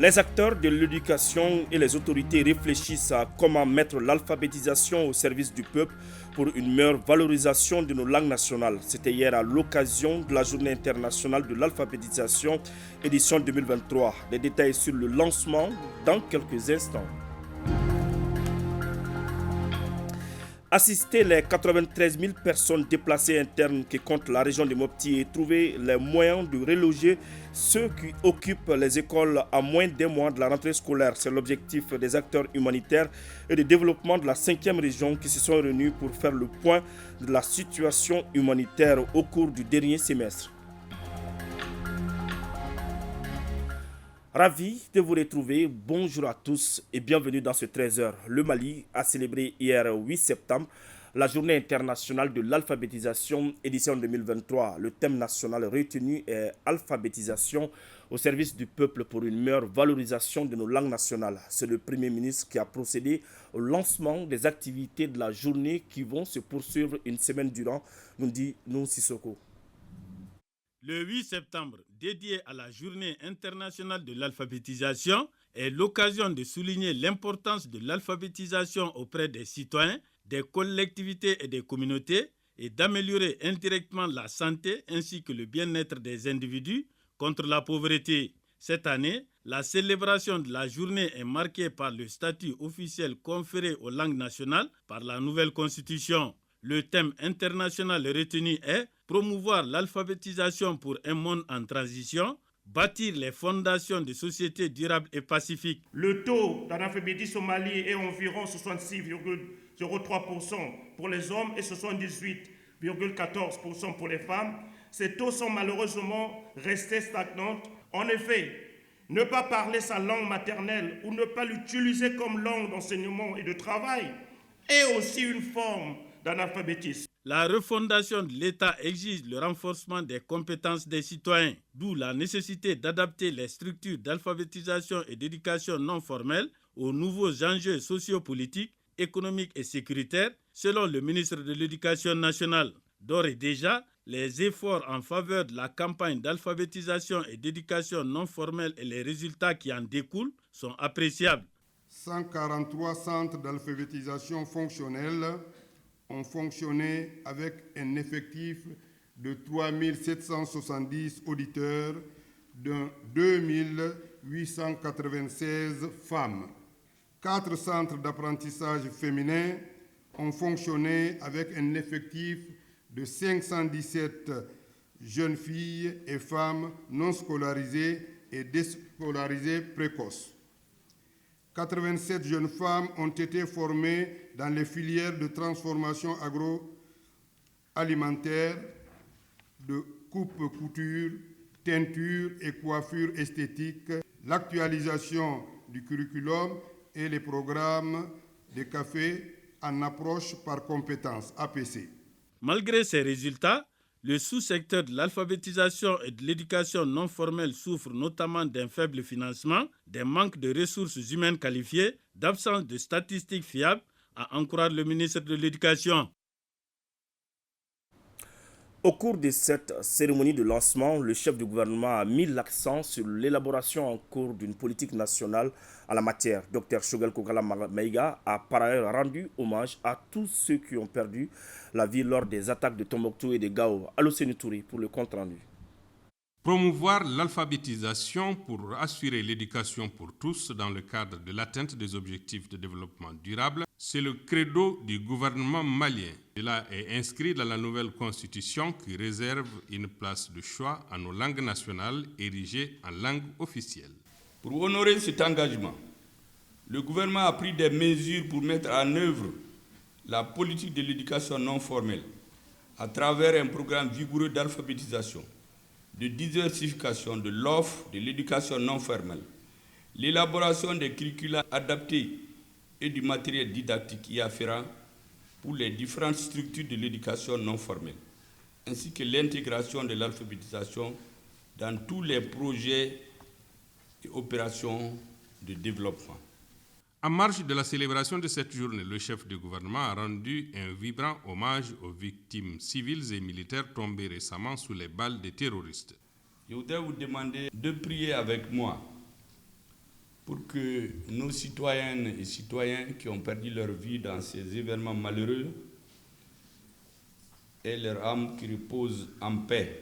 Les acteurs de l'éducation et les autorités réfléchissent à comment mettre l'alphabétisation au service du peuple pour une meilleure valorisation de nos langues nationales. C'était hier à l'occasion de la Journée internationale de l'alphabétisation, édition 2023. Des détails sur le lancement dans quelques instants. Assister les 93 000 personnes déplacées internes qui comptent la région de Mopti et trouver les moyens de reloger ceux qui occupent les écoles à moins d'un mois de la rentrée scolaire. C'est l'objectif des acteurs humanitaires et de développement de la 5e région qui se sont réunis pour faire le point de la situation humanitaire au cours du dernier semestre. Ravi de vous retrouver, bonjour à tous et bienvenue dans ce 13h. Le Mali a célébré hier 8 septembre la journée internationale de l'alphabétisation édition 2023. Le thème national retenu est alphabétisation au service du peuple pour une meilleure valorisation de nos langues nationales. C'est le Premier ministre qui a procédé au lancement des activités de la journée qui vont se poursuivre une semaine durant, nous dit Noun Sissoko. Le 8 septembre, dédié à la Journée internationale de l'alphabétisation, est l'occasion de souligner l'importance de l'alphabétisation auprès des citoyens, des collectivités et des communautés et d'améliorer indirectement la santé ainsi que le bien-être des individus contre la pauvreté. Cette année, la célébration de la journée est marquée par le statut officiel conféré aux langues nationales par la nouvelle constitution. Le thème international retenu est promouvoir l'alphabétisation pour un monde en transition, bâtir les fondations de sociétés durables et pacifiques. Le taux d'analphabétisme au Mali est environ 66,03% pour les hommes et 78,14% pour les femmes. Ces taux sont malheureusement restés stagnants. En effet, ne pas parler sa langue maternelle ou ne pas l'utiliser comme langue d'enseignement et de travail est aussi une forme d'analphabétisme. La refondation de l'État exige le renforcement des compétences des citoyens, d'où la nécessité d'adapter les structures d'alphabétisation et d'éducation non formelle aux nouveaux enjeux sociopolitiques, économiques et sécuritaires, selon le ministre de l'Éducation nationale. D'ores et déjà, les efforts en faveur de la campagne d'alphabétisation et d'éducation non formelle et les résultats qui en découlent sont appréciables. 143 centres d'alphabétisation fonctionnels ont fonctionné avec un effectif de 3 770 auditeurs, dont 2 896 femmes. 4 centres d'apprentissage féminin ont fonctionné avec un effectif de 517 jeunes filles et femmes non scolarisées et déscolarisées précoces. 87 jeunes femmes ont été formées dans les filières de transformation agroalimentaire, de coupe-couture, teinture et coiffure esthétique, l'actualisation du curriculum et les programmes de café en approche par compétences, APC. Malgré ces résultats, le sous-secteur de l'alphabétisation et de l'éducation non formelle souffre notamment d'un faible financement, d'un manque de ressources humaines qualifiées, d'absence de statistiques fiables, à en croire le ministre de l'Éducation. Au cours de cette cérémonie de lancement, le chef du gouvernement a mis l'accent sur l'élaboration en cours d'une politique nationale en la matière. Dr Choguel Kokala Maïga a par ailleurs rendu hommage à tous ceux qui ont perdu la vie lors des attaques de Tombouctou et de Gao. Alocénie Touré pour le compte rendu. Promouvoir l'alphabétisation pour assurer l'éducation pour tous dans le cadre de l'atteinte des objectifs de développement durable, c'est le credo du gouvernement malien. Cela est inscrit dans la nouvelle constitution qui réserve une place de choix à nos langues nationales érigées en langue officielle. Pour honorer cet engagement, le gouvernement a pris des mesures pour mettre en œuvre la politique de l'éducation non formelle à travers un programme vigoureux d'alphabétisation, de diversification de l'offre de l'éducation non formelle, l'élaboration des curricula adaptés et du matériel didactique y afférent pour les différentes structures de l'éducation non formelle, ainsi que l'intégration de l'alphabétisation dans tous les projets et opérations de développement. En marge de la célébration de cette journée, le chef du gouvernement a rendu un vibrant hommage aux victimes civiles et militaires tombées récemment sous les balles des terroristes. Je voudrais vous demander de prier avec moi pour que nos citoyennes et citoyens qui ont perdu leur vie dans ces événements malheureux aient leur âme qui repose en paix.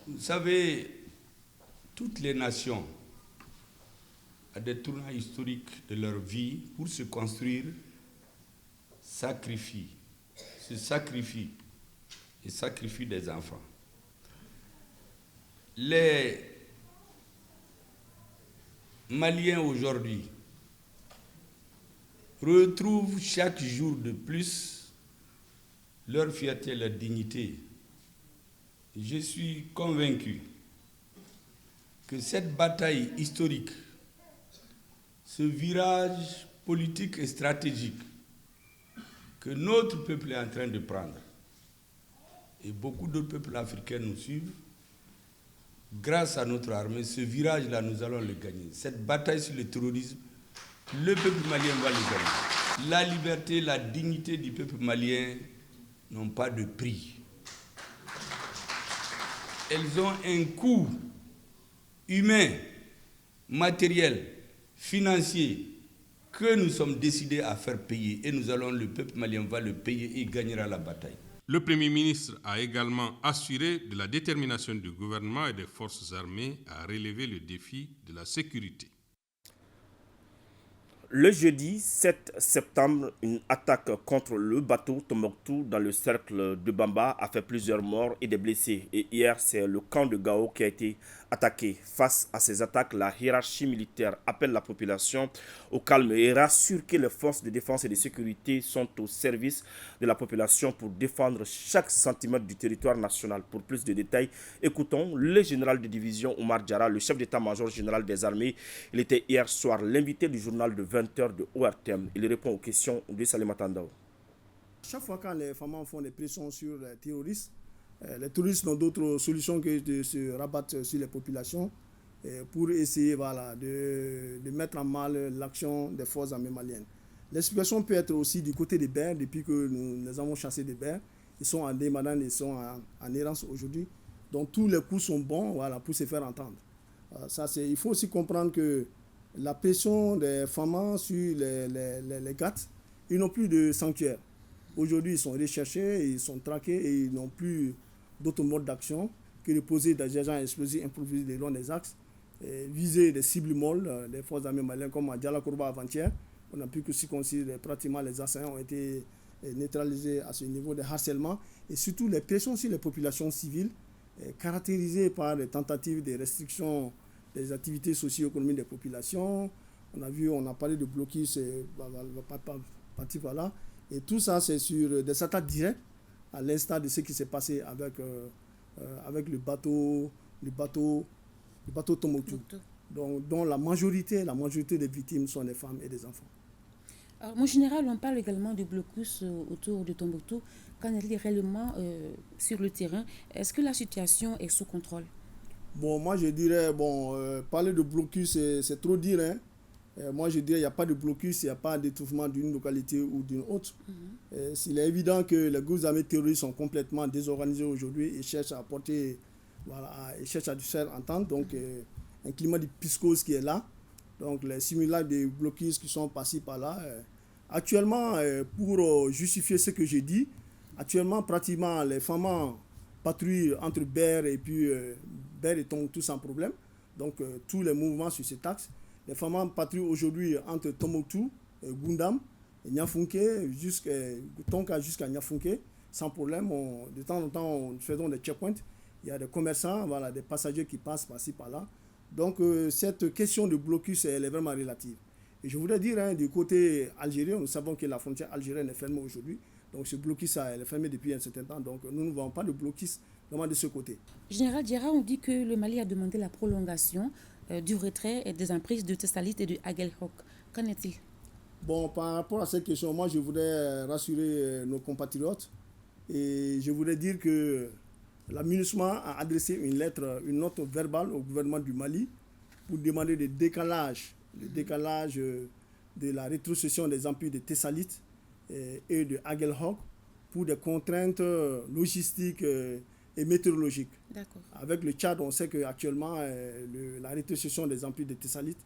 Vous savez, toutes les nations, à des tournants historiques de leur vie, pour se construire, sacrifient des enfants. Les Maliens aujourd'hui retrouvent chaque jour de plus leur fierté et leur dignité. Je suis convaincu que cette bataille historique, ce virage politique et stratégique que notre peuple est en train de prendre, et beaucoup d'autres peuples africains nous suivent, grâce à notre armée, ce virage-là, nous allons le gagner. Cette bataille sur le terrorisme, le peuple malien va le gagner. La liberté, la dignité du peuple malien n'ont pas de prix. Elles ont un coût humain, matériel, financier, que nous sommes décidés à faire payer. Et le peuple malien va le payer et gagnera la bataille. Le Premier ministre a également assuré de la détermination du gouvernement et des forces armées à relever le défi de la sécurité. Le jeudi 7 septembre, une attaque contre le bateau Tombouctou dans le cercle de Bamba a fait plusieurs morts et des blessés. Et hier, c'est le camp de Gao qui a été attaqué. Face à ces attaques, la hiérarchie militaire appelle la population au calme et rassure que les forces de défense et de sécurité sont au service de la population pour défendre chaque centimètre du territoire national. Pour plus de détails, écoutons le général de division Oumar Diarra, le chef d'état-major général des armées. Il était hier soir l'invité du journal de 20h de ORTM. Il répond aux questions de Salima Tandao. Chaque fois quand les femmes font des pressions sur les terroristes n'ont d'autre solution que de se rabattre sur les populations pour essayer de mettre en mal l'action des forces armées maliennes. L'explication peut être aussi du côté des Bers. Depuis que nous les avons chassés des Bers, ils sont en démadane, ils sont en errance aujourd'hui. Donc tous les coups sont bons pour se faire entendre. Il faut aussi comprendre que la pression des femmes sur les GAT, ils n'ont plus de sanctuaire. Aujourd'hui, ils sont recherchés, ils sont traqués et ils n'ont plus d'autres modes d'action que de poser des agents explosifs improvisés le long des axes, viser des cibles molles des forces armées maliennes comme à Dialakourba avant-hier. On n'a pu que circoncire pratiquement les assaillants ont été neutralisés à ce niveau de harcèlement et surtout les pressions sur les populations civiles caractérisées par des tentatives de restriction des activités socio-économiques des populations. On a parlé de blocus, parti voilà. Et tout ça, c'est sur des attaques directes, à l'instar de ce qui s'est passé avec le bateau Tombouctou, dont la majorité des victimes sont des femmes et des enfants. Alors, mon général, on parle également de blocus autour de Tombouctou. Qu'en est-il réellement sur le terrain? Est-ce que la situation est sous contrôle? Bon, moi je dirais, parler de blocus, c'est trop dire. Moi je dirais, il n'y a pas de blocus, il n'y a pas d'étouffement d'une localité ou d'une autre. Il est évident que les groupes armés terroristes sont complètement désorganisés aujourd'hui et cherchent à se faire entendre. Donc, un climat de piscose qui est là. Donc, les simulacres de blocus qui sont passés par là. Actuellement, pour justifier ce que j'ai dit, actuellement, pratiquement, les femmes patrouillent entre Ber et puis Ber et Tombouctou sans problème. Donc, tous les mouvements sur cet axe. Les femmes patrouillent aujourd'hui entre Tombouctou, Gundam, Niafunke, Tonka jusqu'à Niafunke, sans problème. De temps en temps, nous faisons des checkpoints. Il y a des commerçants, des passagers qui passent par-ci, par-là. Donc, cette question de blocus, elle est vraiment relative. Et je voudrais dire, du côté algérien, nous savons que la frontière algérienne est fermée aujourd'hui. Donc, ce blocus, elle est fermé depuis un certain temps. Donc, nous ne voyons pas de blocus vraiment de ce côté. Général Diarra, on dit que le Mali a demandé la prolongation du retrait et des emprises de Tessalit et de Aguelhok. Qu'en est-il? Bon, par rapport à cette question, moi, je voudrais rassurer nos compatriotes. Et je voudrais dire que la MINUSMA a adressé une note verbale au gouvernement du Mali pour demander le décalage de la rétrocession des empires de Tessalit et de Aguelhok pour des contraintes logistiques et météorologique. D'accord. Avec le Tchad, on sait qu'actuellement, la rétrocession des empires de Tessalit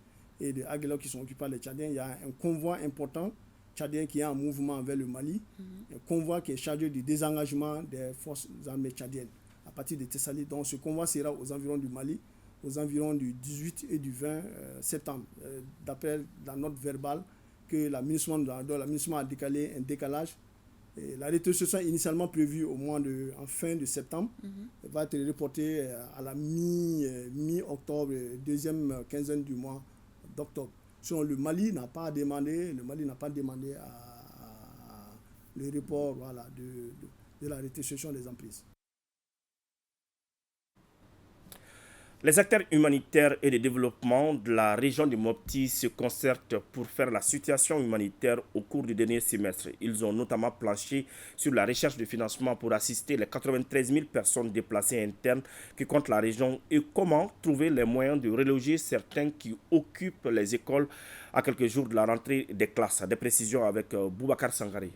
et de Aguelok qui sont occupés par les Tchadiens, il y a un convoi important tchadien qui est en mouvement vers le Mali, un convoi qui est chargé du désengagement des forces armées tchadiennes à partir de Tessalit. Donc ce convoi sera aux environs du Mali, aux environs du 18 et du 20 septembre, d'après la note verbale que l'administration a décalé un décalage. Et la rétrocession initialement prévue en fin de septembre va être reportée à la mi-octobre, deuxième quinzaine du mois d'octobre. Sinon, le Mali n'a pas demandé le report de la rétrocession des emprises. Les acteurs humanitaires et de développement de la région de Mopti se concertent pour faire la situation humanitaire au cours du dernier semestre. Ils ont notamment planché sur la recherche de financement pour assister les 93 000 personnes déplacées internes qui comptent la région et comment trouver les moyens de reloger certains qui occupent les écoles à quelques jours de la rentrée des classes. Des précisions avec Boubacar Sangaré.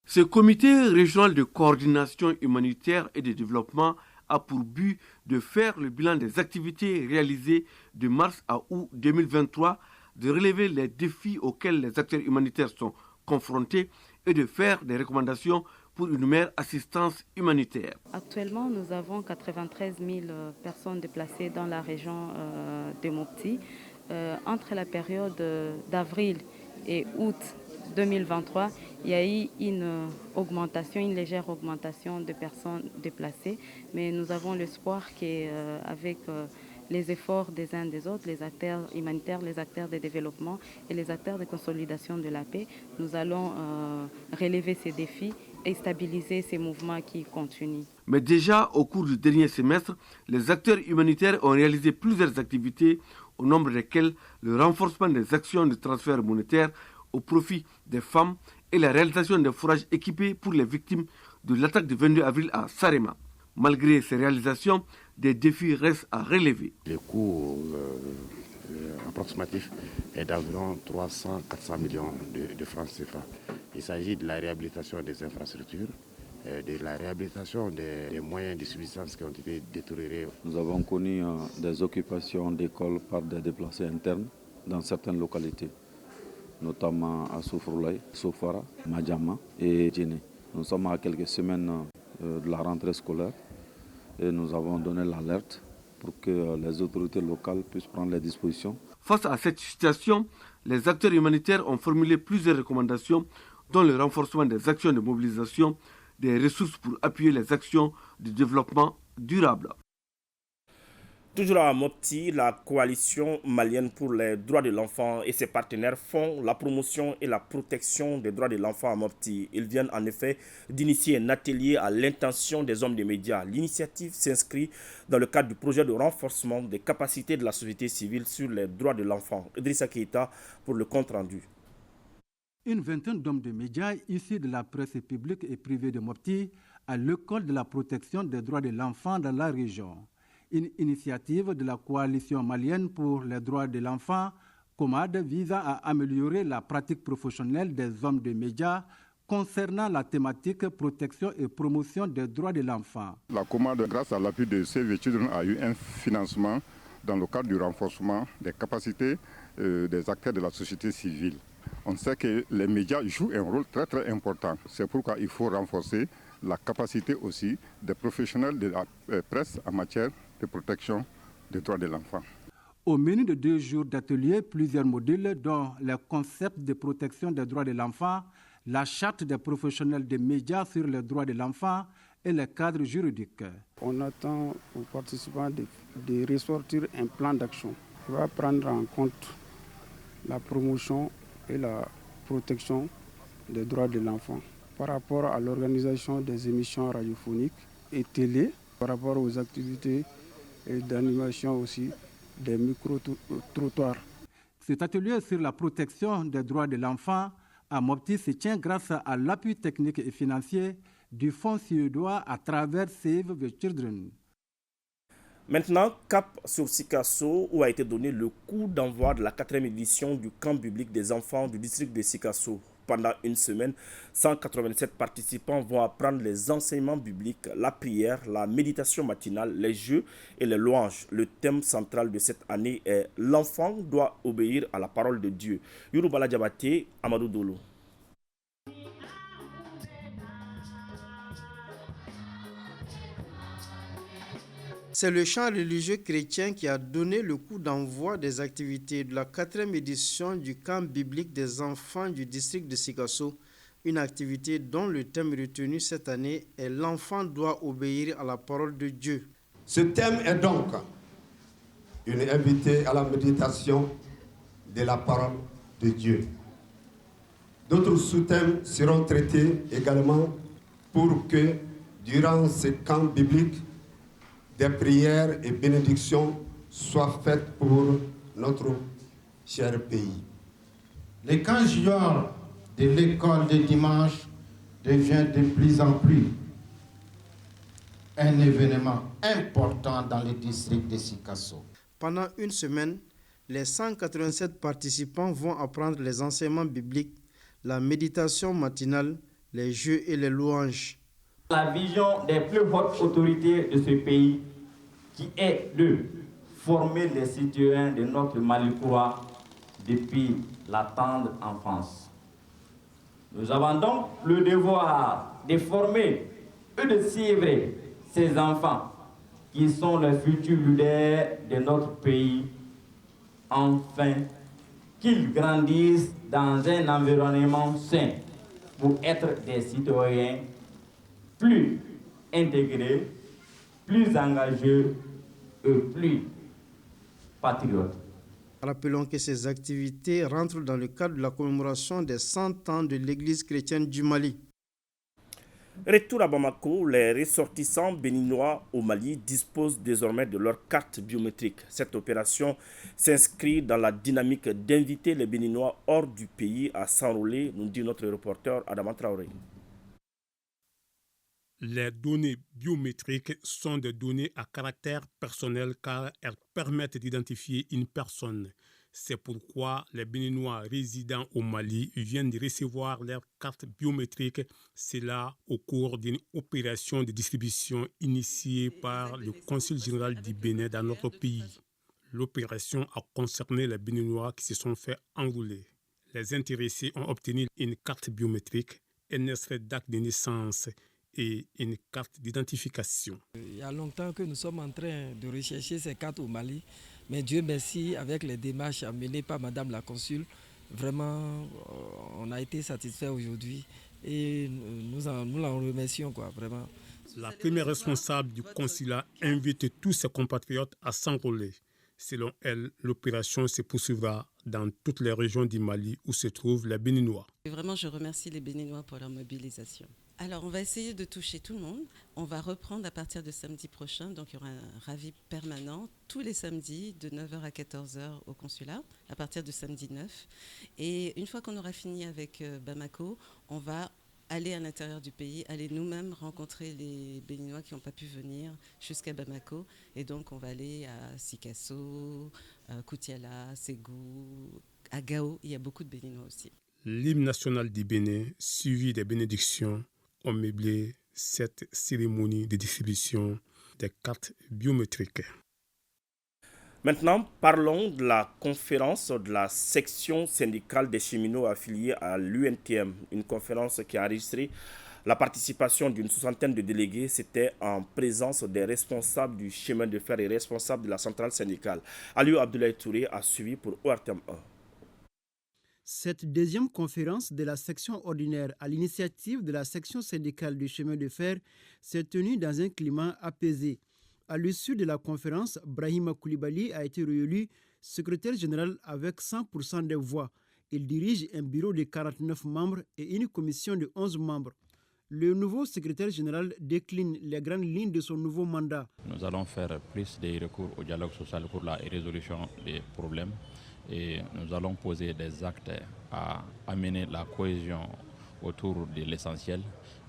Ce comité régional de coordination humanitaire et de développement a pour but de faire le bilan des activités réalisées de mars à août 2023, de relever les défis auxquels les acteurs humanitaires sont confrontés et de faire des recommandations pour une meilleure assistance humanitaire. Actuellement, nous avons 93 000 personnes déplacées dans la région de Mopti. Entre la période d'avril et août 2023, il y a eu une légère augmentation de personnes déplacées, mais nous avons l'espoir qu'avec les efforts des uns des autres, les acteurs humanitaires, les acteurs de développement et les acteurs de consolidation de la paix, nous allons relever ces défis et stabiliser ces mouvements qui continuent. Mais déjà, au cours du dernier semestre, les acteurs humanitaires ont réalisé plusieurs activités, au nombre desquelles le renforcement des actions de transfert monétaire au profit des femmes et la réalisation des fourrages équipés pour les victimes de l'attaque du 22 avril à Sarema. Malgré ces réalisations, des défis restent à relever. Le coût approximatif est d'environ 300-400 millions de francs CFA. Il s'agit de la réhabilitation des infrastructures, de la réhabilitation des moyens de subsistance qui ont été détériorés. Nous avons connu des occupations d'écoles par des déplacés internes dans certaines localités, notamment à Soufroulaye, Sofara, Madjama et Djéné. Nous sommes à quelques semaines de la rentrée scolaire et nous avons donné l'alerte pour que les autorités locales puissent prendre les dispositions. Face à cette situation, les acteurs humanitaires ont formulé plusieurs recommandations, dont le renforcement des actions de mobilisation, des ressources pour appuyer les actions de développement durable. Toujours à Mopti, la coalition malienne pour les droits de l'enfant et ses partenaires font la promotion et la protection des droits de l'enfant à Mopti. Ils viennent en effet d'initier un atelier à l'intention des hommes des médias. L'initiative s'inscrit dans le cadre du projet de renforcement des capacités de la société civile sur les droits de l'enfant. Idrissa Keïta pour le compte rendu. Une vingtaine d'hommes de médias issus de la presse publique et privée de Mopti à l'école de la protection des droits de l'enfant dans la région. Une initiative de la coalition malienne pour les droits de l'enfant, COMAD, visant à améliorer la pratique professionnelle des hommes de médias concernant la thématique protection et promotion des droits de l'enfant. La COMAD, grâce à l'appui de Save the Children, a eu un financement dans le cadre du renforcement des capacités des acteurs de la société civile. On sait que les médias jouent un rôle très très important. C'est pourquoi il faut renforcer la capacité aussi des professionnels de la presse en matière de protection des droits de l'enfant. Au menu de 2 jours d'atelier, plusieurs modules dont les concepts de protection des droits de l'enfant, la charte des professionnels des médias sur les droits de l'enfant et les cadres juridiques. On attend aux participants de ressortir un plan d'action qui va prendre en compte la promotion et la protection des droits de l'enfant par rapport à l'organisation des émissions radiophoniques et télé, par rapport aux activités et d'animation aussi des micro-trottoirs. Cet atelier sur la protection des droits de l'enfant à Mopti se tient grâce à l'appui technique et financier du Fonds suédois à travers Save the Children. Maintenant, cap sur Sikasso, où a été donné le coup d'envoi de la 4e édition du camp biblique des enfants du district de Sikasso. Pendant une semaine, 187 participants vont apprendre les enseignements bibliques, la prière, la méditation matinale, les jeux et les louanges. Le thème central de cette année est « L'enfant doit obéir à la parole de Dieu ». Yourubala Diabaté, Amadou Dolo. C'est le chant religieux chrétien qui a donné le coup d'envoi des activités de la 4e édition du camp biblique des enfants du district de Sikasso, une activité dont le thème retenu cette année est « L'enfant doit obéir à la parole de Dieu ». Ce thème est donc une invitée à la méditation de la parole de Dieu. D'autres sous-thèmes seront traités également pour que, durant ce camp biblique, des prières et bénédictions soient faites pour notre cher pays. Le camp junior de l'école de dimanche devient de plus en plus un événement important dans le district de Sikasso. Pendant une semaine, les 187 participants vont apprendre les enseignements bibliques, la méditation matinale, les jeux et les louanges. La vision des plus hautes autorités de ce pays, qui est de former les citoyens de notre Malikura depuis la tendre enfance. Nous avons donc le devoir de former et de suivre ces enfants qui sont les futurs leaders de notre pays, afin qu'ils grandissent dans un environnement sain pour être des citoyens plus intégrés, plus engagés et plus patriotes. Rappelons que ces activités rentrent dans le cadre de la commémoration des 100 ans de l'Église chrétienne du Mali. Retour à Bamako, les ressortissants béninois au Mali disposent désormais de leur carte biométrique. Cette opération s'inscrit dans la dynamique d'inviter les Béninois hors du pays à s'enrôler, nous dit notre reporter Adama Traoré. Les données biométriques sont des données à caractère personnel car elles permettent d'identifier une personne. C'est pourquoi les Béninois résidant au Mali viennent de recevoir leur carte biométrique, cela au cours d'une opération de distribution initiée par le Consul général du Bénin dans notre pays. L'opération a concerné les Béninois qui se sont fait enrôler. Les intéressés ont obtenu une carte biométrique, un extrait d'acte de naissance et une carte d'identification. Il y a longtemps que nous sommes en train de rechercher ces cartes au Mali, mais Dieu merci, avec les démarches menées par Madame la Consul, vraiment on a été satisfait aujourd'hui et nous l'en remercions vraiment. La première responsable du consulat invite tous ses compatriotes à s'enrôler. Selon elle, l'opération se poursuivra dans toutes les régions du Mali où se trouvent les Béninois. Vraiment, je remercie les Béninois pour leur mobilisation. Alors, on va essayer de toucher tout le monde. On va reprendre à partir de samedi prochain. Donc, il y aura un ravi permanent tous les samedis de 9h à 14h au consulat, à partir de samedi 9. Et une fois qu'on aura fini avec Bamako, on va aller à l'intérieur du pays, aller nous-mêmes rencontrer les Béninois qui n'ont pas pu venir jusqu'à Bamako. Et donc, on va aller à Sikasso, Koutiala, Ségou, à Gao. Il y a beaucoup de Béninois aussi. L'hymne national du Bénin, suivi des bénédictions, ont meublé cette cérémonie de distribution des cartes biométriques. Maintenant, parlons de la conférence de la section syndicale des cheminots affiliés à l'UNTM. Une conférence qui a enregistré la participation d'une soixantaine de délégués. C'était en présence des responsables du chemin de fer et responsables de la centrale syndicale. Aliou Abdoulaye Touré a suivi pour ORTM 1. Cette deuxième conférence de la section ordinaire à l'initiative de la section syndicale du chemin de fer s'est tenue dans un climat apaisé. À l'issue de la conférence, Brahima Koulibaly a été réélu secrétaire général avec 100% des voix. Il dirige un bureau de 49 membres et une commission de 11 membres. Le nouveau secrétaire général décline les grandes lignes de son nouveau mandat. Nous allons faire plus de recours au dialogue social pour la résolution des problèmes et nous allons poser des actes à amener la cohésion autour de l'essentiel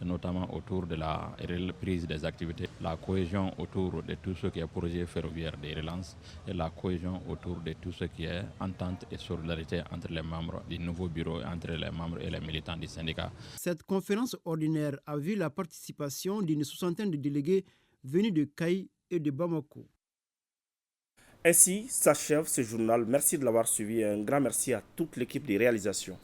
notamment autour de la reprise des activités, la cohésion autour de tout ce qui est projet ferroviaire de relance et la cohésion autour de tout ce qui est entente et solidarité entre les membres du nouveau bureau, entre les membres et les militants du syndicat. Cette conférence ordinaire a vu la participation d'une soixantaine de délégués venus de Caï et de Bamako. Ainsi s'achève ce journal. Merci de l'avoir suivi et un grand merci à toute l'équipe de réalisation.